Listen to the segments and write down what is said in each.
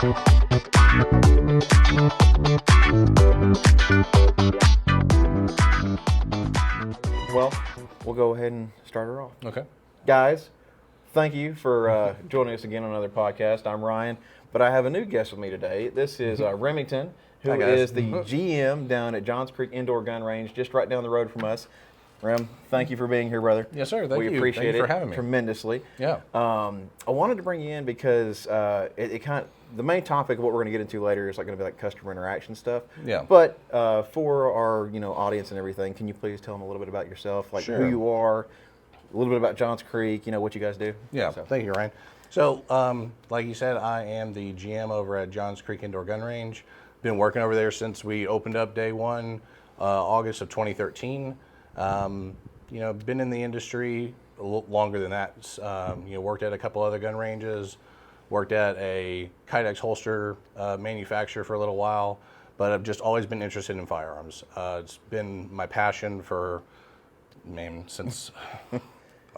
Well, we'll go ahead and start her off. Okay. Guys, thank you for joining us again on another podcast. I'm Ryan, but I have a new guest with me today. This is Remington, who is the GM down at Johns Creek Indoor Gun Range, just right down the road from us. Rem, thank you for being here, brother. Yes, sir. Thank you. We appreciate Thank you it for having me. tremendously. Yeah. I wanted to bring you in because the main topic of what we're going to get into later is going to be like customer interaction stuff. Yeah. But for our audience and everything, can you please tell them a little bit about yourself, like Sure. who you are, a little bit about Johns Creek, what you guys do? Yeah. So. Thank you, Ryan. So, like you said, I am the GM over at Johns Creek Indoor Gun Range. Been working over there since we opened up day one, August of 2013. Been in the industry a little longer than that. Worked at a couple other gun ranges, worked at a Kydex holster manufacturer for a little while, but I've just always been interested in firearms. It's been my passion since I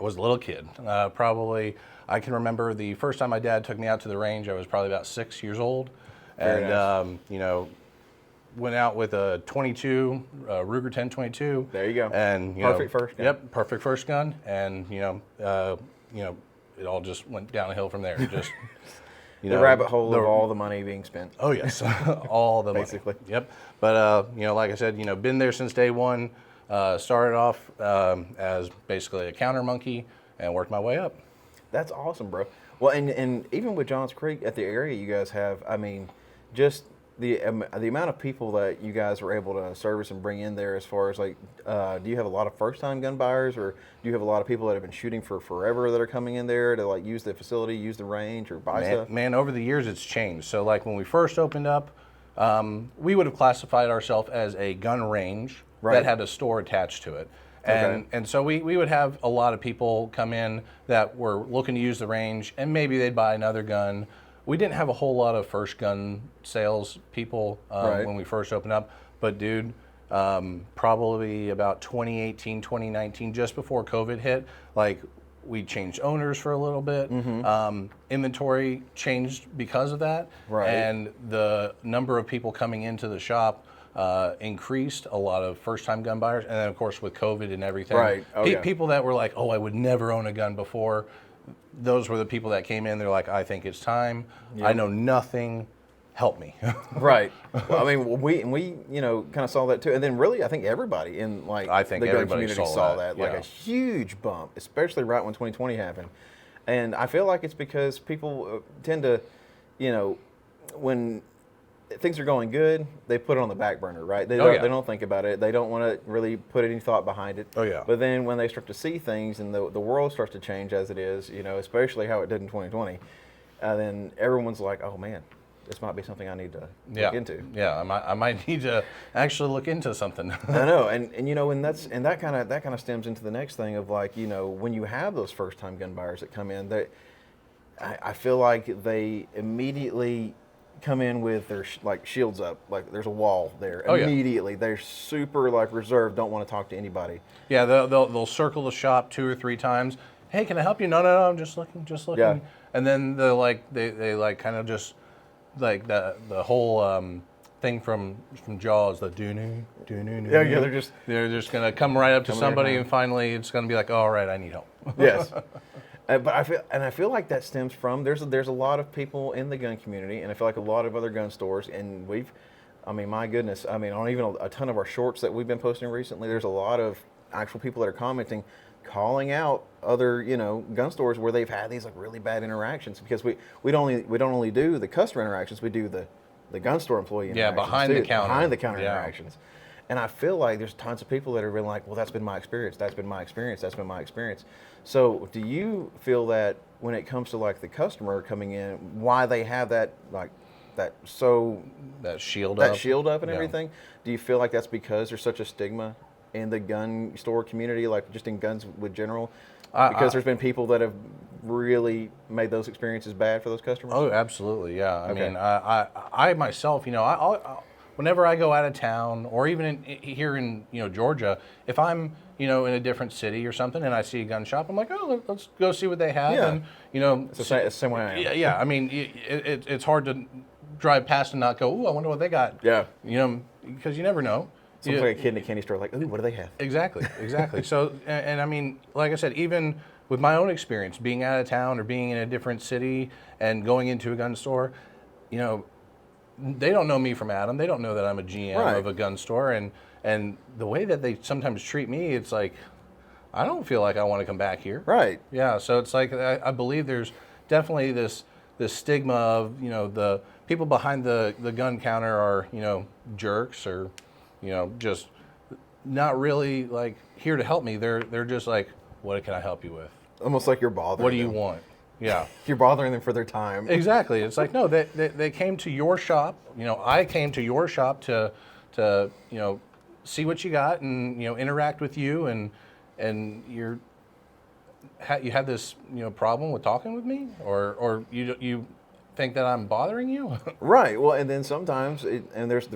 was a little kid. Probably, I can remember the first time my dad took me out to the range, I was probably about 6 years old. Very nice. Went out with a 22, Ruger 1022. There you go. And perfect first gun. Yep, perfect first gun. And it all just went downhill from there. Just the rabbit hole of all the money being spent. Oh yes, all the basically. Money. Yep. But like I said, been there since day one. Started off as basically a counter monkey and worked my way up. That's awesome, bro. Well, and even with Johns Creek at the area you guys have, I mean, just the amount of people that you guys were able to service and bring in there, as far as do you have a lot of first-time gun buyers, or do you have a lot of people that have been shooting for forever that are coming in there to use the facility, use the range, or buy stuff? Man, over the years it's changed. So when we first opened up, we would have classified ourselves as a gun range that had a store attached to it. And so we would have a lot of people come in that were looking to use the range, and maybe they'd buy another gun. We didn't have a whole lot of first gun sales people when we first opened up. But dude, probably about 2018, 2019, just before COVID hit, we changed owners for a little bit. Mm-hmm. Inventory changed because of that. Right. And the number of people coming into the shop increased. A lot of first-time gun buyers, and then of course with COVID and everything, right. People that were like, "Oh, I would never own a gun before." Those were the people that came in. They're like, "I think it's time. Yep. I know nothing. Help me." Right. Well, I mean, we kind of saw that too, and then really, I think everybody in I think the gun everybody community saw that a huge bump, especially right when 2020 happened, and I feel like it's because people tend to, when things are going good, they put it on the back burner, right? They don't think about it. They don't want to really put any thought behind it. Oh yeah. But then when they start to see things and the world starts to change as it is, especially how it did in 2020, then everyone's like, "Oh man, this might be something I need to look into." Yeah, I might need to actually look into something. I know, and that kind of stems into the next thing of when you have those first time gun buyers that come in, I feel like they immediately come in with their shields up, there's a wall there. Immediately. They're super reserved, don't want to talk to anybody. Yeah, they'll circle the shop 2 or 3 times. "Hey, can I help you?" No, I'm just looking. Yeah. And then they kind of just the whole thing from Jaws, the doo-doo. Yeah, they're just gonna come right up to somebody, and finally it's gonna be like, "Oh, all right, I need help." Yes. But I feel like that stems from there's a lot of people in the gun community, and I feel like a lot of other gun stores, and my goodness, on even a ton of our shorts that we've been posting recently, there's a lot of actual people that are commenting, calling out other gun stores where they've had these really bad interactions, because we don't only do the customer interactions, we do the gun store employee interactions. Yeah, behind the counter interactions. And I feel like there's tons of people that have been like, "Well, that's been my experience. That's been my experience. That's been my experience." So, do you feel that when it comes to the customer coming in, why they have that that shield up and everything? Do you feel like that's because there's such a stigma in the gun store community, just in guns with general? Because there's been people that have really made those experiences bad for those customers? Oh, absolutely, yeah. I mean, I myself, whenever I go out of town, or even here in Georgia, if I'm in a different city or something and I see a gun shop, I'm like, "Oh, let's go see what they have." Yeah. And it's the same way I am. Yeah. I mean, it's hard to drive past and not go, ooh, I wonder what they got. Yeah. You know, because you never know. Something like a kid in a candy store, like, ooh, what do they have? Exactly. So, and I mean, like I said, even with my own experience, being out of town or being in a different city and going into a gun store, you know, they don't know me from Adam. They don't know that I'm a GM of a gun store, and the way that they sometimes treat me, it's like, I don't feel like I want to come back here. Right. Yeah. So it's like I believe there's definitely this stigma of, you know, the people behind the gun counter are, you know, jerks or, you know, just not really like here to help me. They're just like, what can I help you with? Almost like you're bothering What do you them. want? Yeah. You're bothering them for their time. Exactly. It's like, no, they came to your shop. You know, I came to your shop to you know, see what you got and, you know, interact with you, and you had this, you know, problem with talking with me, or you think that I'm bothering you? Right. Well, and then sometimes, and there's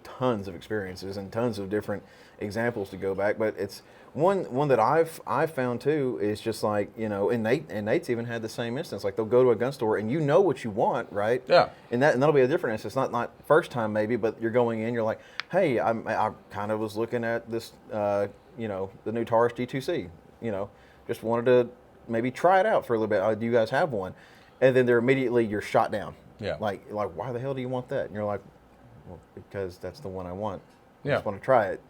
tons of experiences and tons of different examples to go back, but it's one that I've found too is just like, you know, and Nate's even had the same instance. Like they'll go to a gun store and you know what you want, right? Yeah. And that'll be a different instance. Not first time maybe, but you're going in, you're like, hey, I kind of was looking at this, you know, the new Taurus G2C, you know, just wanted to maybe try it out for a little bit. Do you guys have one? And then you're shot down. Yeah. Like why the hell do you want that? And you're like, well, because that's the one I want. I Yeah. just want to try it.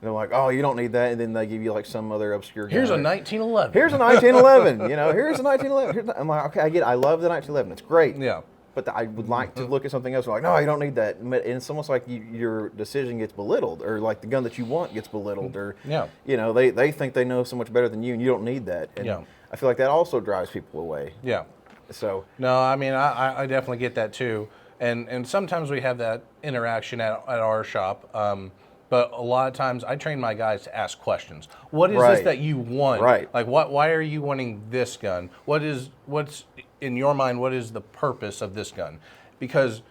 And they're like, oh, you don't need that. And then they give you like some other obscure. Here's a gun. 1911. Here's a 1911. You know, here's a 1911. I'm like, okay, I get it. I love the 1911. It's great. Yeah. But I would like to look at something else. They're like, no, you don't need that. And it's almost like your decision gets belittled, or like the gun that you want gets belittled, or Yeah. you know, they think they know so much better than you, and you don't need that. And Yeah. I feel like that also drives people away. Yeah. So No, I mean, I definitely get that too. And sometimes we have that interaction at our shop. But a lot of times I train my guys to ask questions. What is this that you want? Right. Like, why are you wanting this gun? What's in your mind, what is the purpose of this gun? Because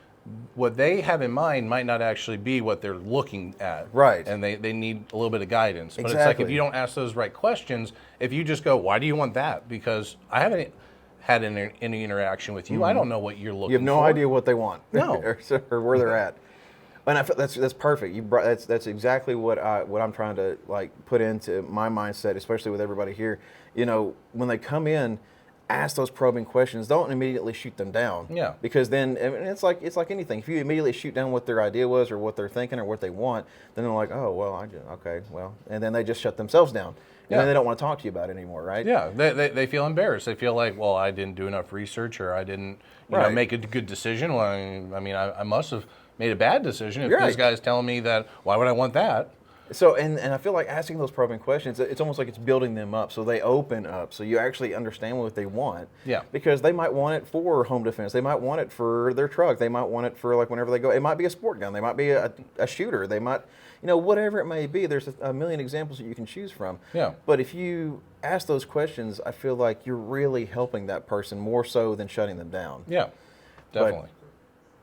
what they have in mind might not actually be what they're looking at. Right. And they need a little bit of guidance. But it's like Exactly. if you don't ask those right questions, if you just go, why do you want that? Because I haven't had any interaction with you. I don't know what you're looking for. you have no idea what they want. No. or where they're at. And I feel that's perfect. That's exactly what I'm trying to like put into my mindset, especially with everybody here. You know, when they come in, ask those probing questions. Don't immediately shoot them down. Yeah. Because then I mean, it's like anything. If you immediately shoot down what their idea was or what they're thinking or what they want, then they're like, oh well, and then they just shut themselves down. And then they don't want to talk to you about it anymore, right? Yeah, they feel embarrassed. They feel like, well, I didn't do enough research, or I didn't know, make a good decision. Well, I mean, I must have made a bad decision if this guy's telling me that. Why would I want that? So, and I feel like asking those probing questions, it's almost like it's building them up. So they open up. So you actually understand what they want. Yeah. Because they might want it for home defense. They might want it for their truck. They might want it for like whenever they go. It might be a sport gun. They might be a shooter. They might, you know, whatever it may be. There's a million examples that you can choose from. Yeah. But if you ask those questions, I feel like you're really helping that person more so than shutting them down. Yeah, definitely.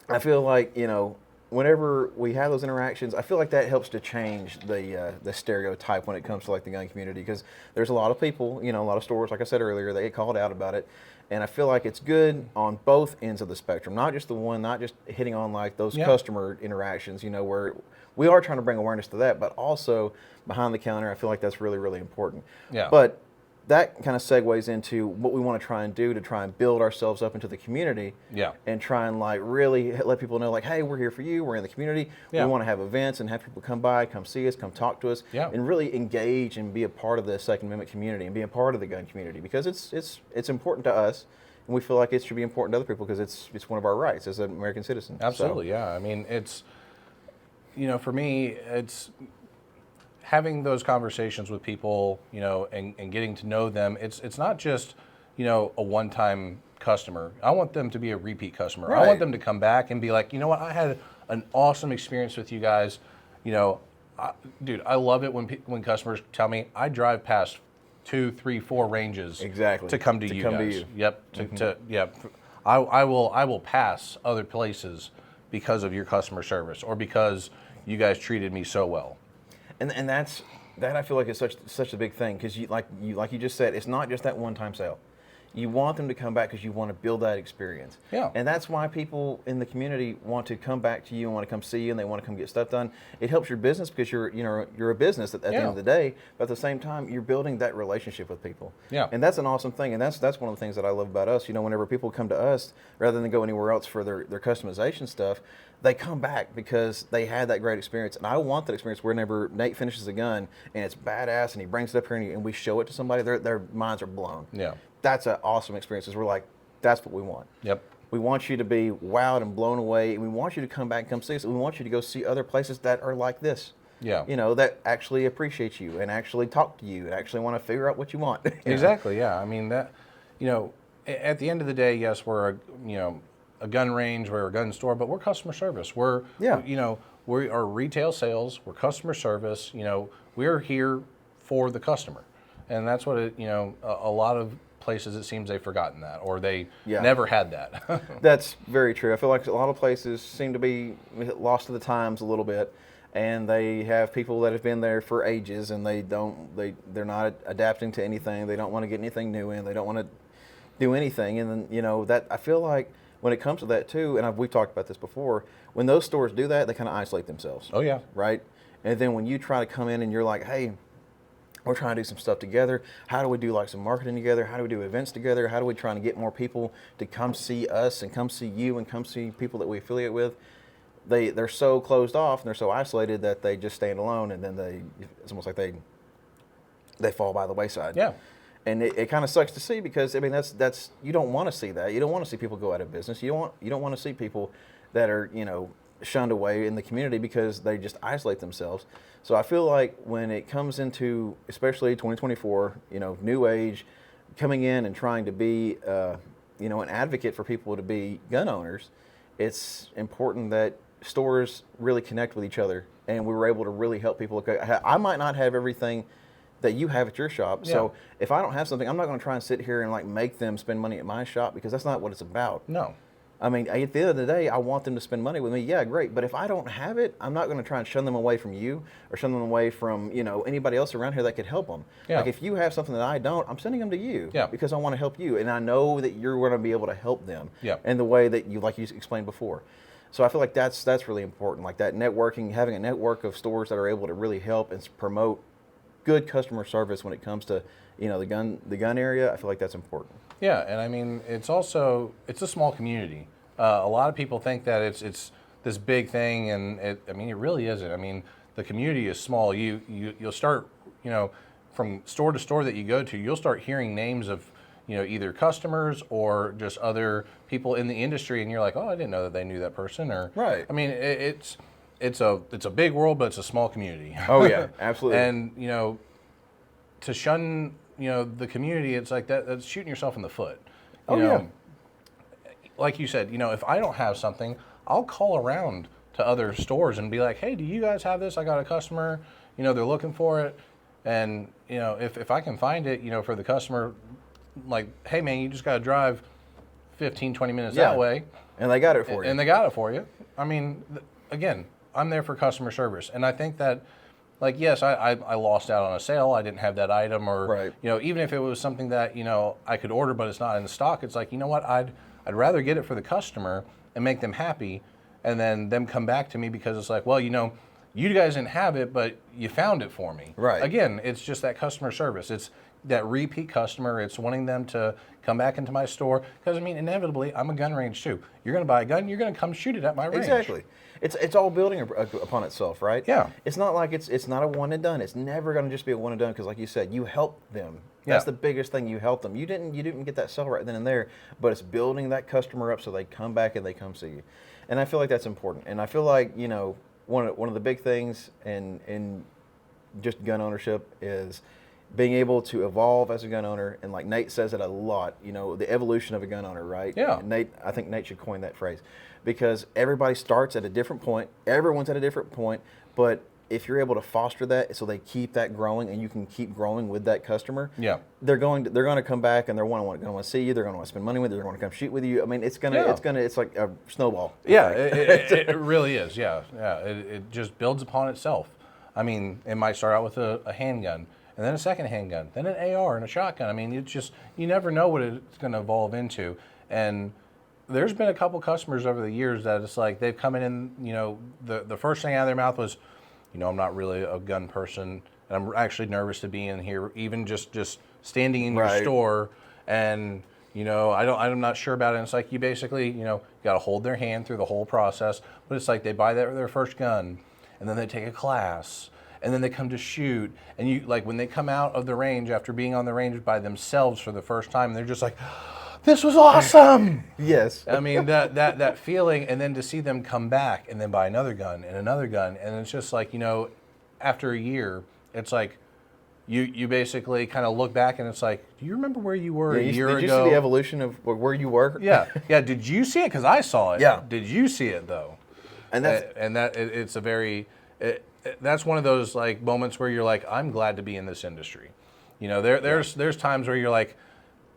But I feel like, you know, whenever we have those interactions, I feel like that helps to change the stereotype when it comes to like the gun community, because there's a lot of people, you know, a lot of stores, like I said earlier, they get called out about it, and I feel like it's good on both ends of the spectrum, not just hitting on like those customer interactions, you know, where we are trying to bring awareness to that, but also behind the counter, I feel like that's really, really important. Yeah. But that kind of segues into what we want to try and do to try and build ourselves up into the community. Yeah. And try and like really let people know like, hey, we're here for you. We're in the community. Yeah. We want to have events and have people come by, come see us, come talk to us, and really engage and be a part of the Second Amendment community and be a part of the gun community, because it's important to us, and we feel like it should be important to other people because it's one of our rights as an American citizen. Absolutely. Yeah. I mean, it's, you know, for me, it's having those conversations with people, you know, and getting to know them. It's not just, you know, a one-time customer. I want them to be a repeat customer. Right. I want them to come back and be like, you know what, I had an awesome experience with you guys. You know, dude, I love it when customers tell me I drive past 2, 3, 4 ranges to come to you guys. Yep. I will pass other places because of your customer service or because you guys treated me so well. And that I feel like is such a big thing, because you just said, it's not just that one-time sale. You want them to come back because you want to build that experience. Yeah. And that's why people in the community want to come back to you and want to come see you and they want to come get stuff done. It helps your business because you're a business at the end of the day, but at the same time, you're building that relationship with people. Yeah. And that's an awesome thing. And that's one of the things that I love about us. Whenever people come to us, rather than go anywhere else for their customization stuff, they come back because they had that great experience. And I want that experience whenever Nate finishes a gun and it's badass and he brings it up here and we show it to somebody, their minds are blown. Yeah. That's an awesome experience. We're like, that's what we want. Yep. We want you to be wowed and blown away. And we want you to come back and come see us. And we want you to go see other places that are like this. Yeah. That actually appreciate you and actually talk to you and actually want to figure out what you want. Exactly. Yeah. I mean, at the end of the day, yes, we're a gun range, we're a gun store, but we're customer service. We are retail sales, we're customer service. We're here for the customer. And that's what a lot of places, it seems they've forgotten that, or they never had that. That's very true. I feel like a lot of places seem to be lost to the times a little bit, and they have people that have been there for ages, and they're not adapting to anything. They don't want to get anything new in. They don't want to do anything, and then that I feel like when it comes to that too, and we've talked about this before, when those stores do that, they kind of isolate themselves. Oh yeah. Right. And then when you try to come in and you're like, hey, we're trying to do some stuff together. How do we do like some marketing together? How do we do events together? How do we try to get more people to come see us and come see you and come see people that we affiliate with? They're so closed off and they're so isolated that they just stand alone, and then it's almost like they fall by the wayside. Yeah. And it kind of sucks to see because that's you don't want to see that. You don't want to see people go out of business. You don't want to see people that are shunned away in the community because they just isolate themselves. So I feel like when it comes into, especially 2024, new age, coming in and trying to be, an advocate for people to be gun owners, it's important that stores really connect with each other and we were able to really help people. Okay, I might not have everything that you have at your shop. So if I don't have something, I'm not going to try and sit here and make them spend money at my shop because that's not what it's about. No. I mean, at the end of the day, I want them to spend money with me. Yeah, great. But if I don't have it, I'm not going to try and shun them away from you or shun them away from, anybody else around here that could help them. Yeah. Like if you have something that I don't, I'm sending them to you because I want to help you. And I know that you're going to be able to help them in the way that like you explained before. So I feel like that's really important. Like that networking, having a network of stores that are able to really help and promote good customer service when it comes to, the gun area. I feel like that's important. Yeah, and I mean, it's a small community. A lot of people think that it's this big thing, and it really isn't. I mean, the community is small. You'll start, from store to store that you go to, you'll start hearing names of, either customers or just other people in the industry, and you're like, oh, I didn't know that they knew that person. Or right. I mean, it's a big world, but it's a small community. Oh yeah, absolutely. And to shun the community, it's like that's shooting yourself in the foot. Yeah. Like you said, if I don't have something, I'll call around to other stores and be like, hey, do you guys have this? I got a customer, they're looking for it. And, if I can find it, for the customer, like, hey man, you just got to drive 15, 20 minutes that way. And they got it for you. And they got it for you. I mean, again, I'm there for customer service. And I think that, like, yes, I lost out on a sale. I didn't have that item, or, even if it was something that, I could order, but it's not in stock, it's like, you know what, I'd rather get it for the customer and make them happy, and then them come back to me because it's like, well, you guys didn't have it, but you found it for me. Right. Again, it's just that customer service. It's that repeat customer. It's wanting them to come back into my store because, inevitably, I'm a gun range too. You're going to buy a gun, you're going to come shoot it at my range. Exactly. It's all building upon itself, right? Yeah. It's not like it's not a one and done. It's never going to just be a one and done because, like you said, you help them. That's the biggest thing. You help them. You didn't get that sale right then and there, but it's building that customer up so they come back and they come see you. And I feel like that's important. And I feel like one of the big things in just gun ownership is being able to evolve as a gun owner. And like Nate says it a lot, the evolution of a gun owner, right? Yeah. I think Nate should coin that phrase because everybody starts at a different point. Everyone's at a different point, but if you're able to foster that so they keep that growing and you can keep growing with that customer, they're going to come back and they're going to want to see you. They're going to want to spend money with you. They're going to come shoot with you. I mean, it's like a snowball. Yeah, it really is. Yeah. It just builds upon itself. I mean, it might start out with a handgun, and then a second handgun, then an AR and a shotgun. I mean, it's just, you never know what it's going to evolve into. And there's been a couple customers over the years that it's like they've come in, the first thing out of their mouth was, I'm not really a gun person, and I'm actually nervous to be in here, even just standing in your store, and I'm not sure about it. And it's like you basically, got to hold their hand through the whole process. But it's like they buy their first gun, and then they take a class, and then they come to shoot, and you like when they come out of the range after being on the range by themselves for the first time, they're just like, this was awesome. Yes. I mean, that feeling, and then to see them come back and then buy another gun, and it's just like, after a year, it's like you basically kind of look back and it's like, do you remember where you were a year ago? Did you see the evolution of where you were? Yeah. Did you see it? Because I saw it. Yeah. Did you see it though? And it's a very that's one of those like moments where you're like, I'm glad to be in this industry. There's times where you're like,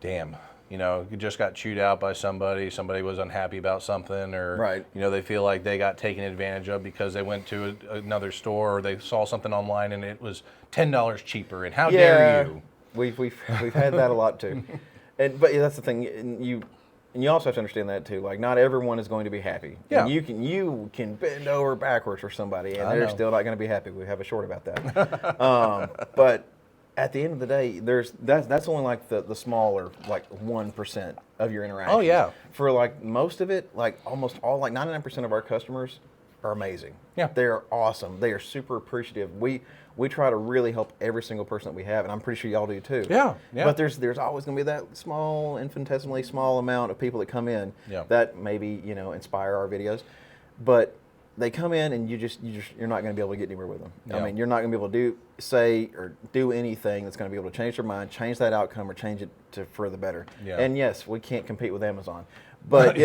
damn. You just got chewed out by somebody was unhappy about something, or they feel like they got taken advantage of because they went to another store or they saw something online and it was $10 cheaper, and how dare you? We've had that a lot too. But that's the thing, and you also have to understand that too. Like, not everyone is going to be happy. Yeah. And you can bend over backwards for somebody and they're still not going to be happy. We have a short about that. But at the end of the day, that's only like the smaller, like 1% of your interactions. Oh yeah. For like most of it, like almost all, like 99% of our customers are amazing. Yeah. They're awesome. They are super appreciative. We try to really help every single person that we have, and I'm pretty sure y'all do too. Yeah. But there's always going to be that small, infinitesimally small amount of people that come in that maybe inspire our videos, but they come in and you're not going to be able to get anywhere with them. Yeah. I mean, you're not going to be able to do anything that's going to be able to change their mind, change that outcome, or change it for the better. Yeah. And yes, we can't compete with Amazon, but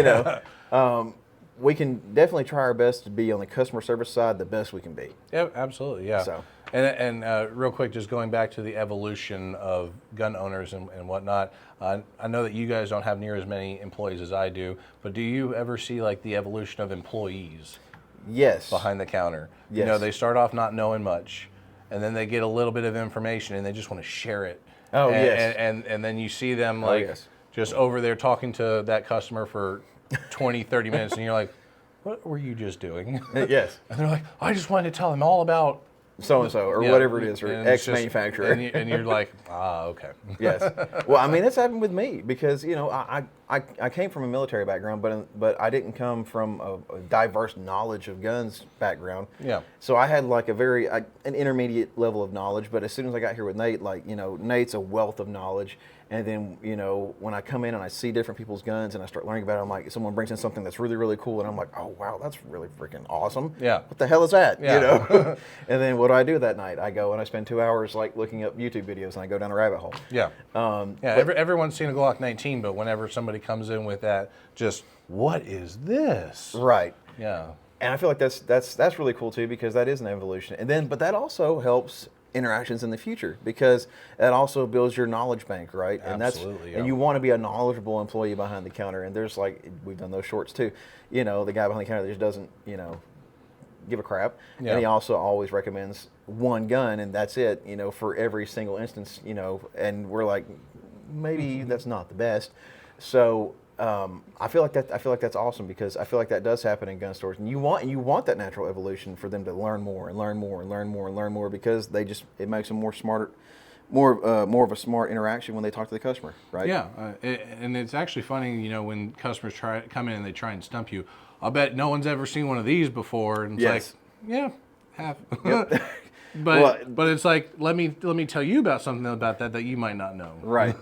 we can definitely try our best to be on the customer service side the best we can be. Yeah, absolutely. Yeah. So. And real quick, just going back to the evolution of gun owners and whatnot, I know that you guys don't have near as many employees as I do, but do you ever see like the evolution of employees? Yes. Behind the counter. Yes. They start off not knowing much, and then they get a little bit of information and they just want to share it. Oh, and, yes. And then you see them like just over there talking to that customer for 20, 30 minutes, and you're like, what were you just doing? Yes. And they're like, I just wanted to tell them all about so-and-so or whatever it is, or X manufacturer. And you're like, okay. Yes. Well, I mean, that's happened with me because, I came from a military background, but I didn't come from a diverse knowledge of guns background. Yeah. So I had like an intermediate level of knowledge, but as soon as I got here with Nate, like, Nate's a wealth of knowledge. And then, when I come in and I see different people's guns and I start learning about it, I'm like, someone brings in something that's really, really cool. And I'm like, oh, wow, that's really freaking awesome. Yeah. What the hell is that? Yeah. And then what do I do that night? I go and I spend 2 hours like looking up YouTube videos and I go down a rabbit hole. Yeah. Everyone's seen a Glock 19, but whenever somebody comes in with that, just, what is this? Right. Yeah. And I feel like that's really cool too, because that is an evolution. But that also helps interactions in the future, because that also builds your knowledge bank, right? Absolutely. And you want to be a knowledgeable employee behind the counter. And there's like, we've done those shorts too. The guy behind the counter that just doesn't, give a crap. Yeah. And he also always recommends one gun and that's it, for every single instance, and we're like, maybe that's not the best. So I feel like that's awesome, because I feel like that does happen in gun stores, and you want that natural evolution for them to learn more and learn more and learn more and learn more, because it makes them more of a smart interaction when they talk to the customer, right? Yeah, and it's actually funny, when customers come in and they try and stump you. I'll bet no one's ever seen one of these before, and it's like, yeah, have. Yep. But it's like, let me tell you about something about that you might not know. Right.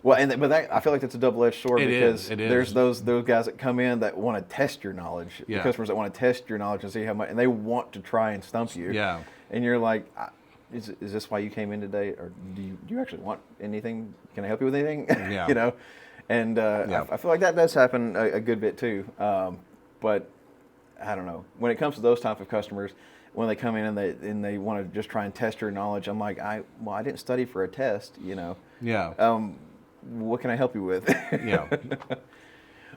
Well, I feel like that's a double-edged sword, because there's those guys that come in that want to test your knowledge. Yeah. The customers that want to test your knowledge and see how much, and they want to try and stump you. Yeah. And you're like, is this why you came in today, or do you actually want anything? Can I help you with anything? Yeah. And I feel like that does happen a good bit too. But I don't know, when it comes to those type of customers, when they come in and they want to just try and test your knowledge, I'm like, I didn't study for a test, Yeah. What can I help you with? Yeah.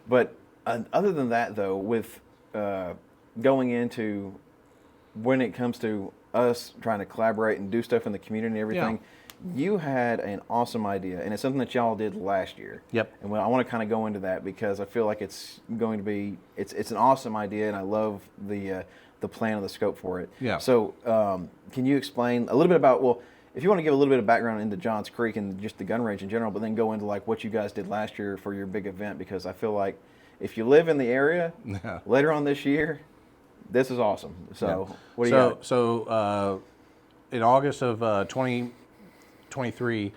But other than that, though, with going into when it comes to us trying to collaborate and do stuff in the community and everything, you had an awesome idea, and it's something that y'all did last year. Yep. And I want to kind of go into that because I feel like it's going to be it's an awesome idea, and I love the plan and the scope for it. Yeah. So can you explain a little bit about, well, if you want to give a little bit of background into Johns Creek and just the gun range in general, but then go into like what you guys did last year for your big event, because I feel like if you live in the area later on this year, this is awesome. So what do you got? So in August of 2023,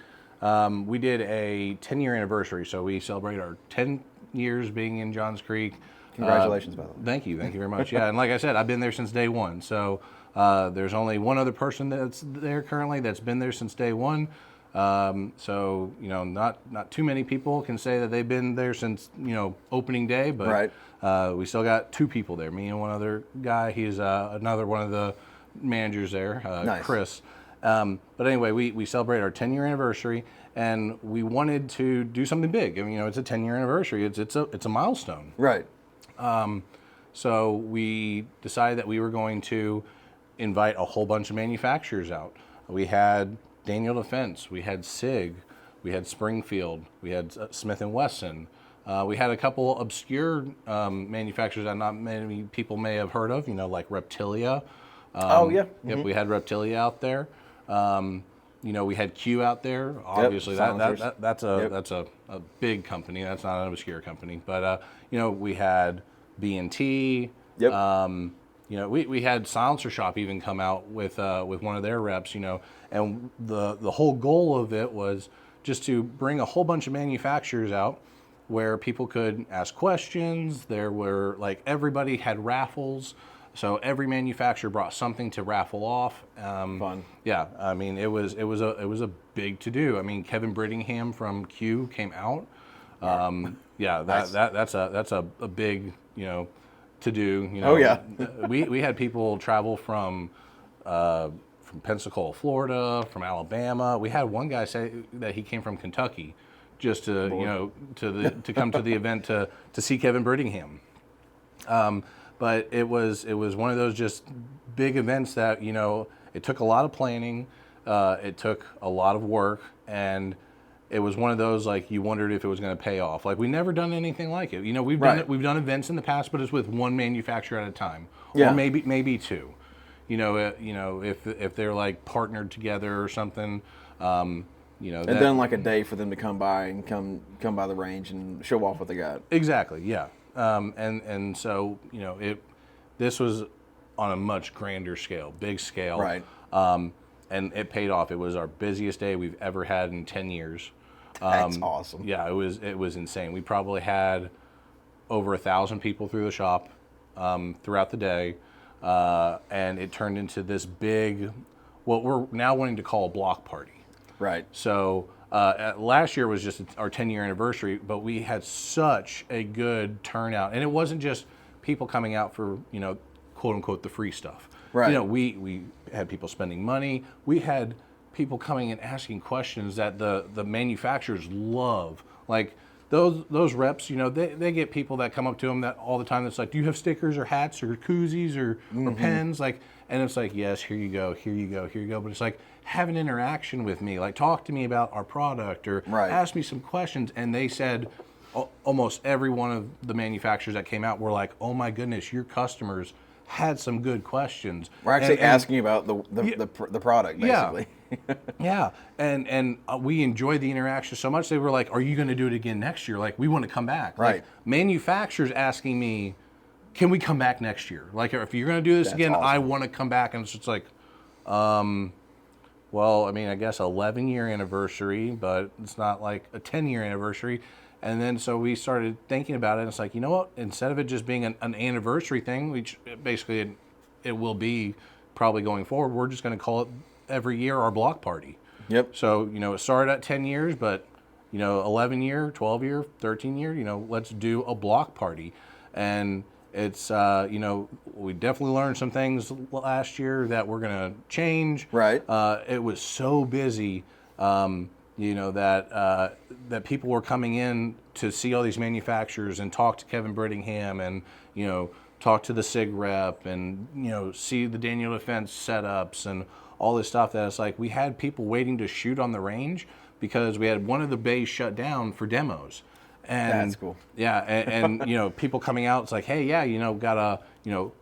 we did a 10-year anniversary. So we celebrate our 10 years being in Johns Creek. Congratulations, by the way. Thank you very much. Yeah, and like I said, I've been there since day one. So there's only one other person that's there currently that's been there since day one. So not too many people can say that they've been there since opening day, but we still got 2 people there. Me and one other guy. He's another one of the managers there, Nice. Chris. But anyway, we celebrate our 10-year anniversary, and we wanted to do something big. I mean, it's a 10-year anniversary. It's a milestone. Right. So we decided that we were going to invite a whole bunch of manufacturers out. We had Daniel Defense, we had SIG, we had Springfield, we had Smith & Wesson. We had a couple obscure manufacturers that not many people may have heard of, like Reptilia. Oh, yeah. Yep, we had Reptilia out there. We had Q out there. Obviously, that's a big company. That's not an obscure company. But we had B&T. Yep. We had Silencer Shop even come out with one of their reps. And the whole goal of it was just to bring a whole bunch of manufacturers out where people could ask questions. There were everybody had raffles. So every manufacturer brought something to raffle off. Fun. Yeah, I mean it was a big to do. I mean Kevin Brittingham from Q came out. That's a big to do. Oh yeah. we had people travel from Pensacola, Florida, from Alabama. We had one guy say that he came from Kentucky just to to come to the event to see Kevin Brittingham. But it was one of those just big events that it took a lot of planning, it took a lot of work, and it was one of those you wondered if it was going to pay off. We never done anything like it. We've done events in the past, but it's with one manufacturer at a time, or maybe 2. If they're partnered together or something. And then a day for them to come by and come by the range and show off what they got. Exactly. Yeah. And so this was on a much grander scale, big scale. Right. And it paid off. It was our busiest day we've ever had in 10 years. That's awesome. Yeah, it was insane. We probably had over 1,000 people through the shop throughout the day, and it turned into this big, what we're now wanting to call a block party. Right. So last year was just our 10-year anniversary, but we had such a good turnout, and it wasn't just people coming out for quote unquote the free stuff. Right. We had people spending money. We had people coming and asking questions that the manufacturers love. Those reps, they get people that come up to them that all the time. That's do you have stickers or hats or koozies or pens? And it's yes, here you go, here you go, here you go. But it's have an interaction with me, talk to me about our product or ask me some questions. And they said almost every one of the manufacturers that came out were oh my goodness, your customers had some good questions. We're actually asking about the product, basically. Yeah, and we enjoyed the interaction so much. They were are you going to do it again next year? We want to come back. Right. Manufacturers asking me, can we come back next year? If you're going to do this again, awesome. I want to come back. And it's just well, I mean, I guess 11-year anniversary, but it's not a 10-year anniversary. And then so we started thinking about it, and it's you know what? Instead of it just being an anniversary thing, which basically it will be probably going forward, we're just going to call it every year our block party. Yep. So, it started at 10 years, but, 11-year, 12-year, 13-year, let's do a block party. And it's, we definitely learned some things last year that we're going to change. Right. It was so busy. That people were coming in to see all these manufacturers and talk to Kevin Brittingham and, talk to the SIG rep and, see the Daniel Defense setups and all this stuff that it's like we had people waiting to shoot on the range because we had one of the bays shut down for demos. And that's cool. Yeah, and you know, people coming out, it's like, hey, yeah, you know, got a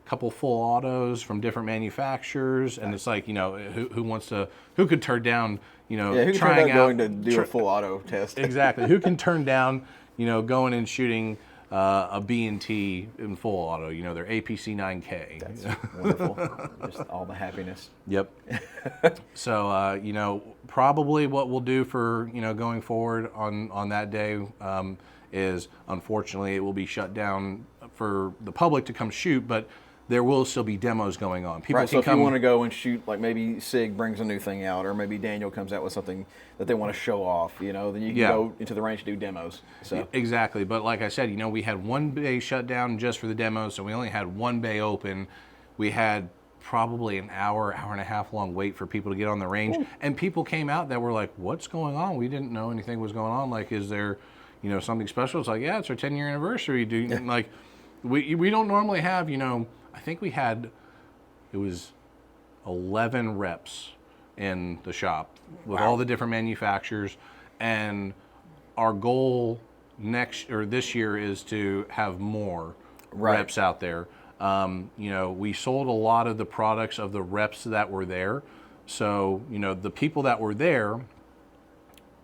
couple full autos from different manufacturers, and it's like, you know, who could turn down, you know, who trying out going to do a full auto test? Exactly. Who can turn down, you know, going and shooting a B&T in full auto, you know, their APC 9K. That's wonderful. Just all the happiness. Yep. So, you know, probably what we'll do for, you know, going forward on that day is, unfortunately, it will be shut down for the public to come shoot, but there will still be demos going on. People right, so can if come, you want to go and shoot, like maybe SIG brings a new thing out, or maybe Daniel comes out with something that they want to show off, you know, then you can go into the range and do demos. So exactly, but like I said, you know, we had one bay shut down just for the demos, so we only had one bay open. We had probably an hour and a half long wait for people to get on the range. Ooh. And people came out that were like, what's going on? We didn't know anything was going on. Like, is there, you know, something special? It's like, yeah, it's our 10-year anniversary. Like, we don't normally have, you know, I think we had, it was 11 reps in the shop with all the different manufacturers, and our goal this year is to have more reps out there. You know, we sold a lot of the products of the reps that were there. So, you know, the people that were there,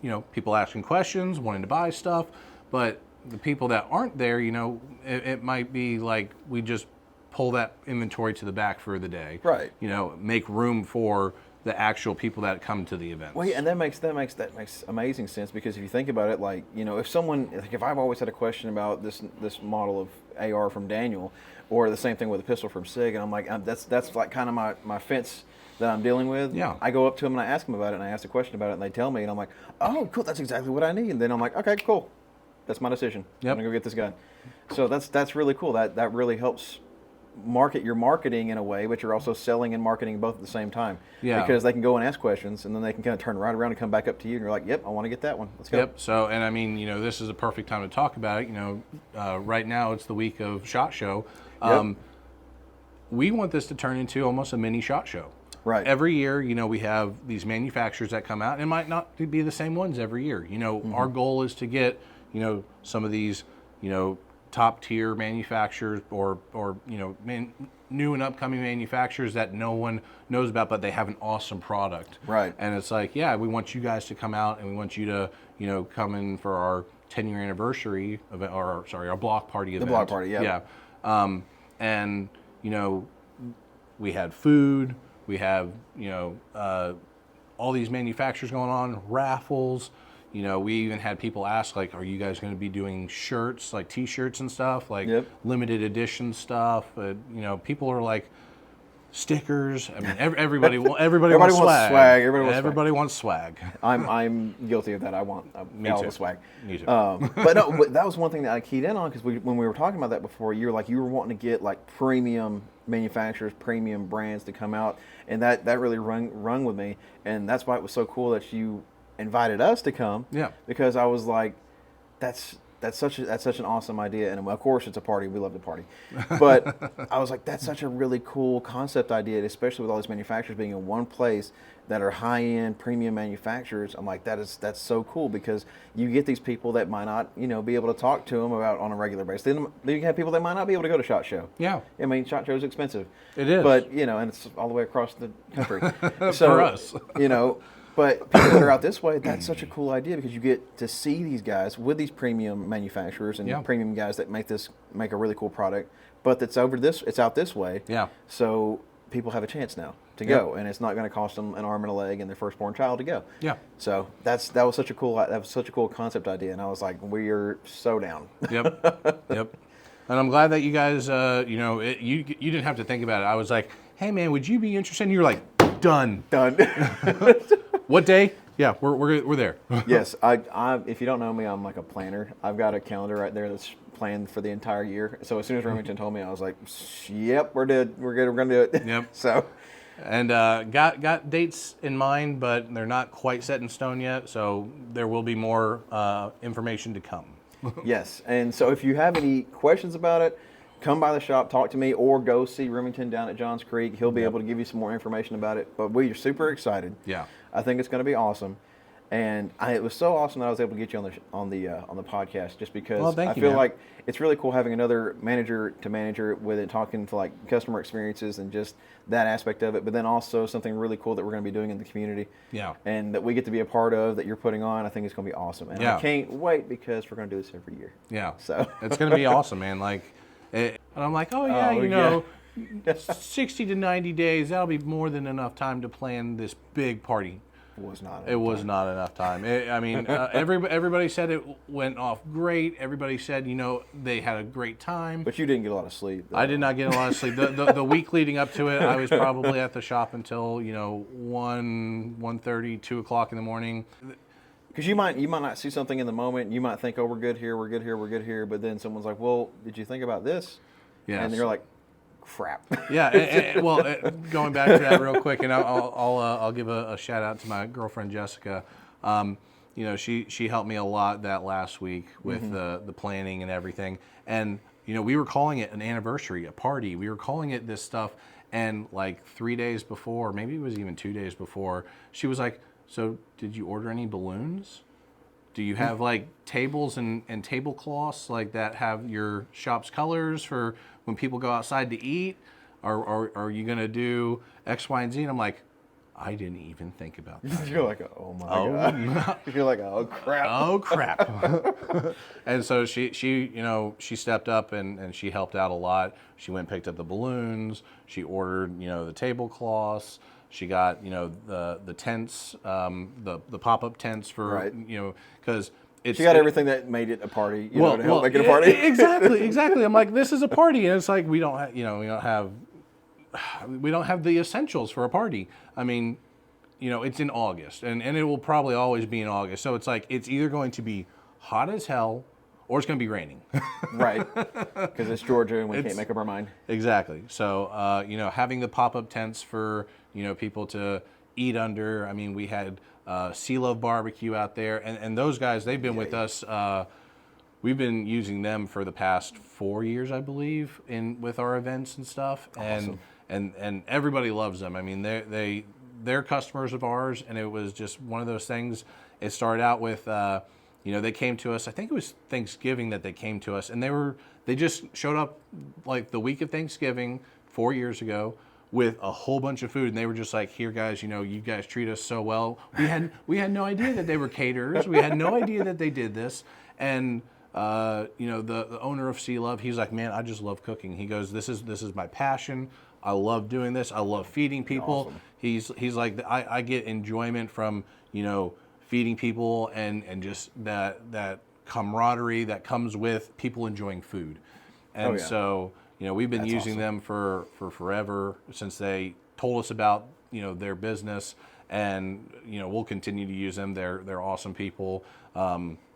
you know, people asking questions, wanting to buy stuff, but the people that aren't there, you know, it might be like we just pull that inventory to the back for the day. Right. You know, make room for the actual people that come to the events. Well, yeah, and that makes amazing sense, because if you think about it, like, you know, if I've always had a question about this model of AR from Daniel, or the same thing with a pistol from SIG, and I'm like, that's like kind of my fence that I'm dealing with. Yeah. I go up to them and I ask them about it, and I ask a question about it, and they tell me, and I'm like, oh, cool, that's exactly what I need. And then I'm like, okay, cool, that's my decision. Yep. I'm gonna go get this gun. So that's really cool. That really helps market your marketing in a way, but you're also selling and marketing both at the same time. Yeah. Because they can go and ask questions, and then they can kind of turn right around and come back up to you, and you're like, yep, I want to get that one. Let's go. Yep. So, and I mean, you know, this is a perfect time to talk about it. You know, right now it's the week of SHOT Show. Yep. We want this to turn into almost a mini SHOT Show. Right. Every year, you know, we have these manufacturers that come out, and it might not be the same ones every year. You know, our goal is to get, you know, some of these, you know, top tier manufacturers or you know, new and upcoming manufacturers that no one knows about, but they have an awesome product. Right. And it's like, yeah, we want you guys to come out, and we want you to, you know, come in for our 10-year anniversary event, or sorry, our block party event. The block party, yeah. Yeah. And, you know, we had food, we have, you know, all these manufacturers going on, raffles. You know, we even had people ask, like, are you guys going to be doing shirts, like T-shirts and stuff, like limited edition stuff? You know, people are like, stickers. I mean, everybody wants swag. Everybody wants swag. I'm guilty of that. I want all the swag. Me too. But no, that was one thing that I keyed in on, because when we were talking about that before, you were wanting to get like premium manufacturers, premium brands to come out, and that really rung with me, and that's why it was so cool that you invited us to come. Yeah. Because I was like, that's such an awesome idea, and of course it's a party. We love to party, but I was like, that's such a really cool concept idea, especially with all these manufacturers being in one place that are high-end premium manufacturers. I'm like, that's so cool, because you get these people that might not, you know, be able to talk to them about on a regular basis. Then you have people that might not be able to go to SHOT Show. Yeah. I mean, SHOT Show is expensive. It is. But, you know, and it's all the way across the country. So, for us. You know, but people that are out this way, that's such a cool idea, because you get to see these guys with these premium manufacturers and premium guys that make a really cool product, but it's out this way. Yeah. So people have a chance now to go, and it's not going to cost them an arm and a leg and their firstborn child to go. Yeah. So that was such a cool concept idea, and I was like, we're so down. Yep. Yep. And I'm glad that you guys, you know, you didn't have to think about it. I was like, hey man, would you be interested? And you were like, done. What day? Yeah, we're there. Yes, I if you don't know me, I'm like a planner. I've got a calendar right there that's planned for the entire year. So as soon as Remington told me, I was like, yep, we're good. We're gonna do it. Yep. So, and got dates in mind, but they're not quite set in stone yet. So there will be more information to come. Yes, and so if you have any questions about it, come by the shop, talk to me, or go see Remington down at Johns Creek. He'll be able to give you some more information about it. But we are super excited. Yeah. I think it's going to be awesome. And it was so awesome that I was able to get you on the podcast, just because I feel like it's really cool having another manager to manager with it, talking to like customer experiences and just that aspect of it. But then also something really cool that we're going to be doing in the community, and that we get to be a part of, that you're putting on. I think it's going to be awesome, and I can't wait because we're going to do this every year. Yeah, so it's going to be awesome, man. Like, and I'm like, you know. 60 to 90 days, that'll be more than enough time to plan this big party. It was not enough time. Everybody said it went off great. Everybody said, you know, they had a great time. But you didn't get a lot of sleep, though. I did not get a lot of sleep. The week leading up to it, I was probably at the shop until, you know, 1:30, 2 o'clock in the morning. Because you might not see something in the moment. You might think, oh, we're good here, we're good here, we're good here. But then someone's like, well, did you think about this? Yes. And you're like, crap. Yeah, well, going back to that real quick, and I'll give a shout out to my girlfriend Jessica. You know, she helped me a lot that last week with the planning and everything. And you know, we were calling it an anniversary, a party. We were calling it this stuff, and like 3 days before, maybe it was even 2 days before, she was like, "So, did you order any balloons? Do you have like tables and tablecloths like that have your shop's colors for when people go outside to eat? Or are you going to do X, Y, and Z?" And I'm like, I didn't even think about that. You're like, oh my God. You're like, oh crap. Oh crap. And so she you know, she stepped up and she helped out a lot. She went and picked up the balloons. She ordered, you know, the tablecloths. She got, you know, the tents, the pop-up tents for, you know, because she got everything that made it a party, you know, to help make it a party. Exactly. I'm like, this is a party, and it's like we don't have the essentials for a party. I mean, you know, it's in August, and it will probably always be in August. So it's like it's either going to be hot as hell, or it's going to be raining. Right, because it's Georgia, and we can't make up our mind. Exactly. So you know, having the pop-up tents for, you know, people to eat under. I mean, we had Sea Love Barbecue out there, and those guys, they've been with us. We've been using them for the past 4 years, I believe, with our events and stuff. Awesome. And everybody loves them. I mean, they're customers of ours, and it was just one of those things. It started out with, you know, they came to us. I think it was Thanksgiving that they came to us, and they just showed up like the week of Thanksgiving 4 years ago with a whole bunch of food, and they were just like, "Here, guys, you know, you guys treat us so well. We had no idea that they were caterers. We had no idea that they did this." And you know, the owner of Sea Love, he's like, "Man, I just love cooking." He goes, "This is my passion. I love doing this. I love feeding people." Awesome. He's like, I get enjoyment from, you know, feeding people and just that camaraderie that comes with people enjoying food. And so, you know, we've been using them for forever, since they told us about, you know, their business, and you know, we'll continue to use them. They're awesome people.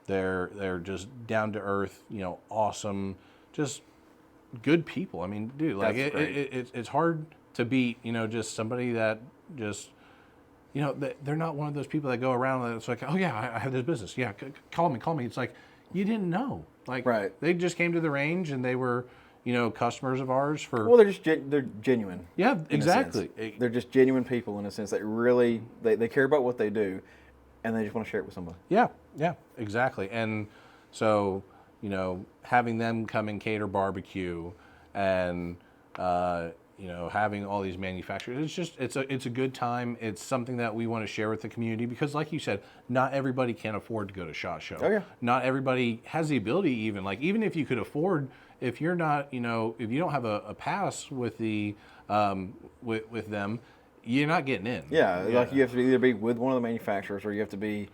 They're just down to earth, you know, awesome, just good people. I mean, dude, like it's hard to beat, you know, just somebody that just, you know, they're not one of those people that go around and it's like, "Oh yeah, I have this business. Yeah, call me." It's like, you didn't know. Like, they just came to the range and they were, you know, customers of ours for. Well, they're genuine. Yeah, exactly. They're just genuine people in a sense that really they care about what they do, and they just want to share it with somebody. Yeah, exactly. And so, you know, having them come and cater barbecue, and you know, having all these manufacturers, it's a good time. It's something that we want to share with the community, because like you said, not everybody can afford to go to SHOT Show. Oh, yeah. Not everybody has the ability, even if you could afford, if you're not, you know, if you don't have a pass with the with them, you're not getting in. Yeah, like you have to either be with one of the manufacturers, or you have to be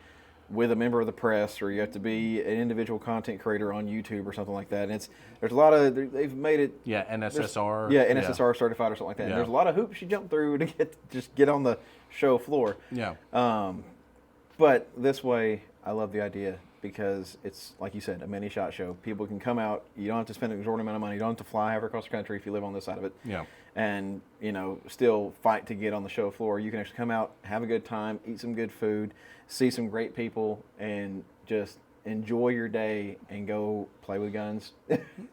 with a member of the press, or you have to be an individual content creator on YouTube or something like that. And there's a lot of, they've made it. Yeah, NSSR. Yeah, NSSR certified or something like that. Yeah. And there's a lot of hoops you jump through to get on the show floor. Yeah. But this way, I love the idea, because it's, like you said, a mini SHOT Show. People can come out. You don't have to spend an exorbitant amount of money. You don't have to fly halfway across the country if you live on this side of it. Yeah. And, you know, still fight to get on the show floor. You can actually come out, have a good time, eat some good food, see some great people, and just enjoy your day and go play with guns.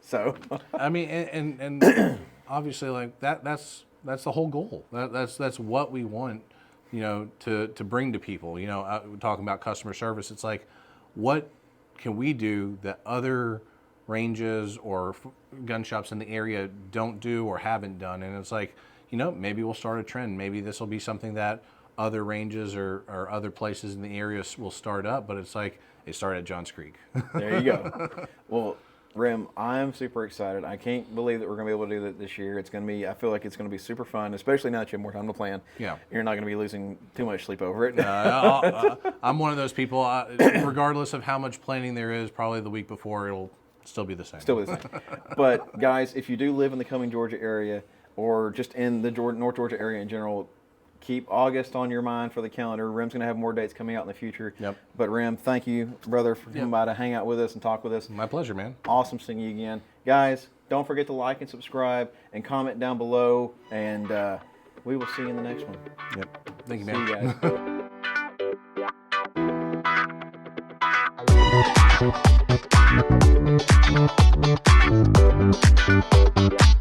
So I mean, and obviously, like that's the whole goal. That's what we want, to bring to people. We're talking about customer service. It's like, what can we do that other ranges or gun shops in the area don't do or haven't done? And it's like, maybe we'll start a trend. Maybe this will be something that other ranges or other places in the area will start up. But it's like, it started at Johns Creek. There you go. Well, Rem, I'm super excited. I can't believe that we're going to be able to do that this year. I feel like it's going to be super fun, especially now that you have more time to plan. Yeah. You're not going to be losing too much sleep over it. I'm one of those people, regardless of how much planning there is, probably the week before it'll still be the same. Still the same. But guys, if you do live in the Cumming, Georgia area, or just in the North Georgia area in general, keep August on your mind for the calendar. Rem's going to have more dates coming out in the future. Yep. But Rem, thank you, brother, for coming by to hang out with us and talk with us. My pleasure, man. Awesome seeing you again. Guys, don't forget to like and subscribe and comment down below, and we will see you in the next one. Yep. Thank you, man. See you guys.